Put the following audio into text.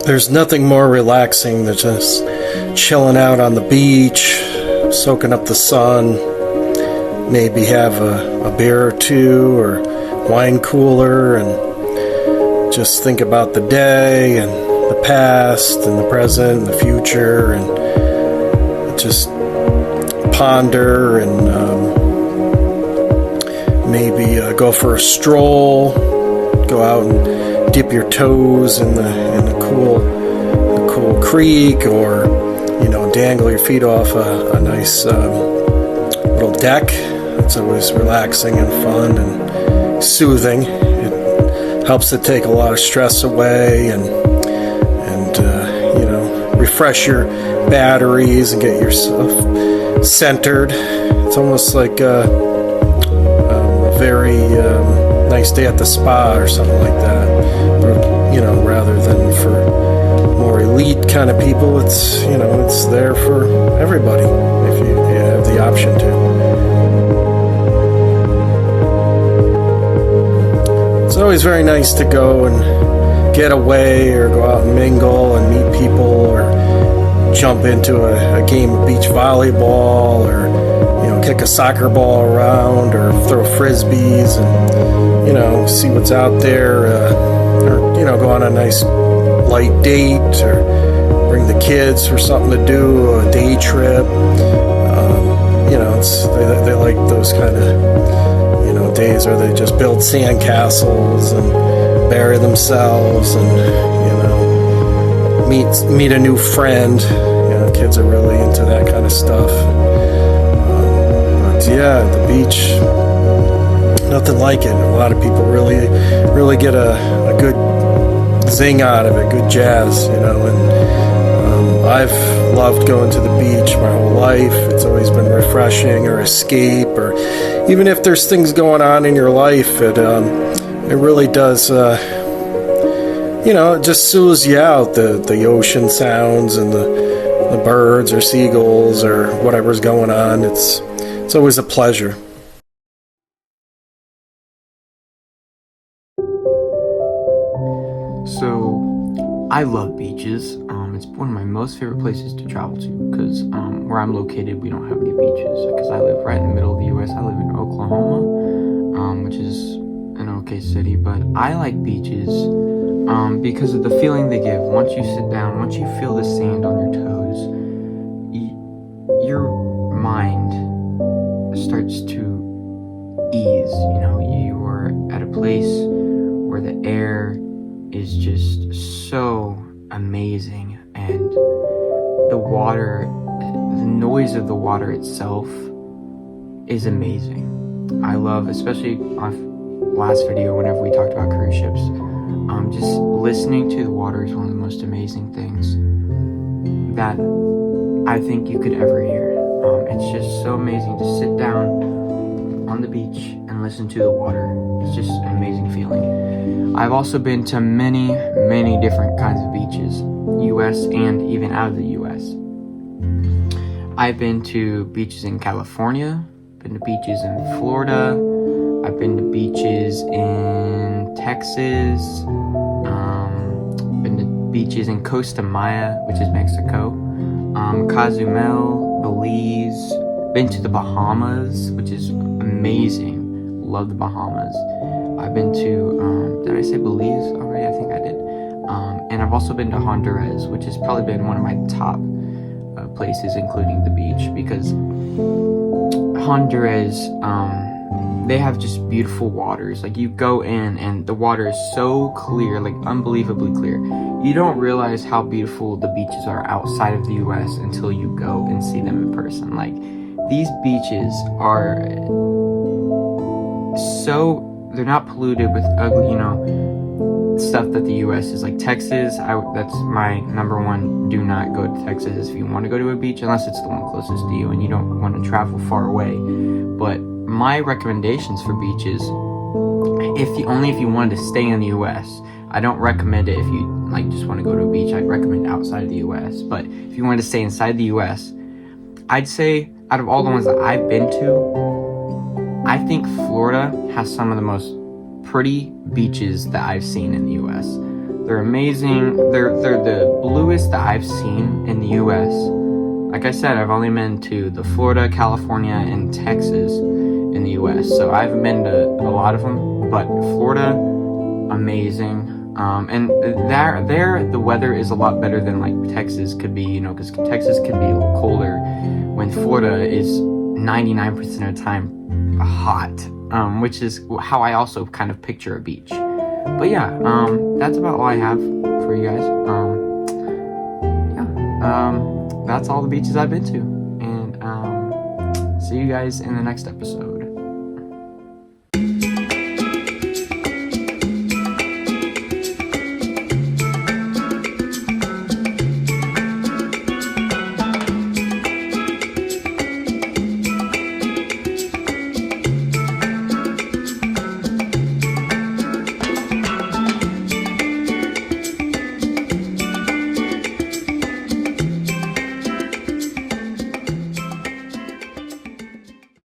There's nothing more relaxing than just chilling out on the beach, soaking up the sun, maybe have a beer or two or wine cooler, and just think about the day and the past and the present and the future, and just ponder and maybe go for a stroll, go out and dip your toes in the cool creek, or dangle your feet off a nice little deck. It's always relaxing and fun and soothing. It helps to take a lot of stress away and refresh your batteries and get yourself centered. It's almost like a very nice day at the spa or something like that. Rather than for more elite kind of people, it's there for everybody if you have the option to. It's always very nice to go and get away, or go out and mingle and meet people, or jump into a game of beach volleyball, or kick a soccer ball around, or throw frisbees and see what's out there, or go on a nice light date, or bring the kids for something to do, a day trip. They like those kind of days where they just build sand castles and bury themselves, and meet a new friend. Kids are really into that kind of stuff. Yeah, the beach, nothing like it. A lot of people really get a good zing out of it, good jazz, and I've loved going to the beach my whole life. It's always been refreshing, or escape, or even if there's things going on in your life, it really does, it just soothes you out, the ocean sounds and the birds or seagulls or whatever's going on. It's always a pleasure. So, I love beaches. It's one of my most favorite places to travel to, because where I'm located, we don't have any beaches, because I live right in the middle of the U.S. I live in Oklahoma, which is an okay city, but I like beaches because of the feeling they give. Once you sit down, once you feel the sand on your toes, your mind starts to ease. You are at a place where the air is just so amazing, and the water, the noise of the water itself is amazing. I love, especially on last video whenever we talked about cruise ships, just listening to the water is one of the most amazing things that I think you could ever hear. It's just so amazing to sit down on the beach and listen to the water. It's just an amazing feeling. I've also been to many different kinds of beaches, US and even out of the US. I've been to beaches in California, been to beaches in Florida, I've been to beaches in Texas, been to beaches in Costa Maya, which is Mexico, Cozumel, Blaize, been to the Bahamas, which is amazing. Love the Bahamas. I've been to, did I say Belize already? I think I did. And I've also been to Honduras, which has probably been one of my top places, including the beach, because Honduras, they have just beautiful waters. Like, you go in and the water is so clear, like unbelievably clear. You don't realize how beautiful the beaches are outside of the US until you go and see them in person. Like, these beaches are so, they're not polluted with ugly, stuff that the US is. Like Texas, that's my number one. Do not go to Texas if you want to go to a beach, unless it's the one closest to you and you don't want to travel far away. But my recommendations for beaches, if you wanted to stay in the US, I don't recommend it if you just want to go to a beach. I'd recommend outside of the US. But if you wanted to stay inside the US, I'd say out of all the ones that I've been to, I think Florida has some of the most pretty beaches that I've seen in the US. They're amazing. They're the bluest that I've seen in the U.S. Like I said, I've only been to the Florida, California, and Texas in the U.S. So I haven't been to a lot of them, but Florida, amazing. And there the weather is a lot better than like Texas could be, you know, because Texas can be a little colder when Florida is 99% of the time hot, which is how I also kind of picture a beach. But yeah, that's about all I have for you guys. That's all the beaches I've been to, and see you guys in the next episode.